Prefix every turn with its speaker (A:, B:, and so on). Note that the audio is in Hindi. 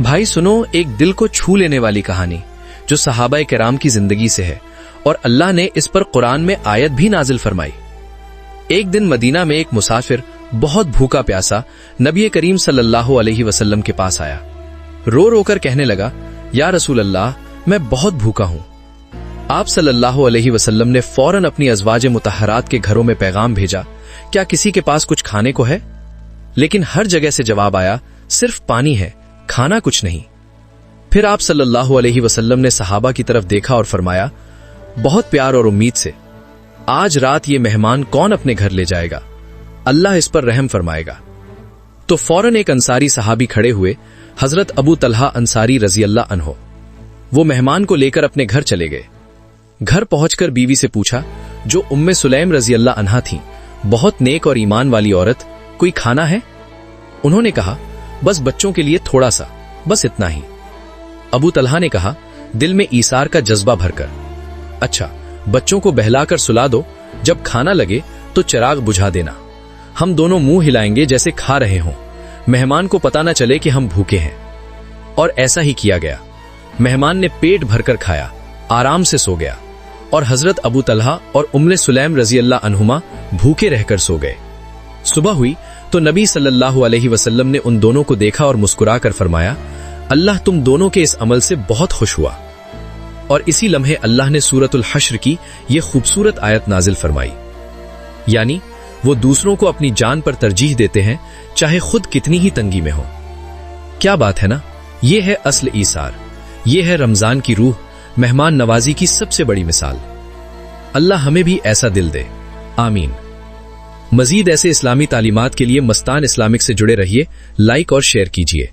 A: भाई सुनो एक दिल को छू लेने वाली कहानी जो सहाबा किराम की जिंदगी से है और अल्लाह ने इस पर कुरान में आयत भी नाजिल फरमाई। एक दिन मदीना में एक मुसाफिर बहुत भूखा प्यासा नबी करीम सल्लल्लाहु अलैहि वसल्लम के पास आया। रो रो कर कहने लगा, या रसूल अल्लाह, मैं बहुत भूखा हूं। आप सल्लल्लाहु अलैहि वसल्लम ने फौरन अपनी अज़वाज मुतहरात के घरों में पैगाम भेजा, क्या किसी के पास कुछ खाने को है? लेकिन हर जगह से जवाब आया, सिर्फ पानी है, खाना कुछ नहीं। फिर आप सल्लल्लाहु अलैहि वसल्लम ने सहाबा की तरफ देखा और फरमाया, बहुत प्यार और उम्मीद से, आज रात ये मेहमान कौन अपने घर ले जाएगा? अल्लाह इस पर रहम फरमाएगा। तो फौरन एक अंसारी सहाबी खड़े हुए, हजरत अबू तलहा अंसारी रजी अल्लाह अन्हो। वो मेहमान को लेकर अपने घर चले गए। घर पहुंचकर बीवी से पूछा, जो उम्मे सुलैम रजी अल्लाह अन्हा थी, बहुत नेक और ईमान वाली औरत, कोई खाना है? उन्होंने कहा, बस बच्चों के लिए थोड़ा सा, बस इतना ही। अबू तलहा ने कहा, दिल में ईसार का जज्बा भरकर, अच्छा बच्चों को बहलाकर सुला दो, जब खाना लगे तो चिराग बुझा देना, हम दोनों मुंह हिलाएंगे जैसे खा रहे हों, मेहमान को पता न चले कि हम भूखे हैं। और ऐसा ही किया गया। मेहमान ने पेट भरकर खाया, आराम से सो गया और हजरत अबू तलहा और उम्मे सुलैम रजी अल्लाह अन्हुमा भूखे रहकर सो गए। सुबह हुई तो नबी सल्लल्लाहु अलैहि वसल्लम ने उन दोनों को देखा और मुस्कुराकर फरमाया, अल्लाह तुम दोनों के इस अमल से बहुत खुश हुआ। और इसी लम्हे अल्लाह ने सूरतुल हश्र की ये खूबसूरत आयत नाजिल फरमाई, यानी वो दूसरों को अपनी जान पर तरजीह देते हैं, चाहे खुद कितनी ही तंगी में हो। क्या बात है ना? ये है असल ईसार, ये है रमजान की रूह, मेहमान नवाजी की सबसे बड़ी मिसाल। अल्लाह हमें भी ऐसा दिल दे, आमीन। मजीद ऐसे इस्लामी तालीमात के लिए मस्तान इस्लामिक से जुड़े रहिए, लाइक और शेयर कीजिए।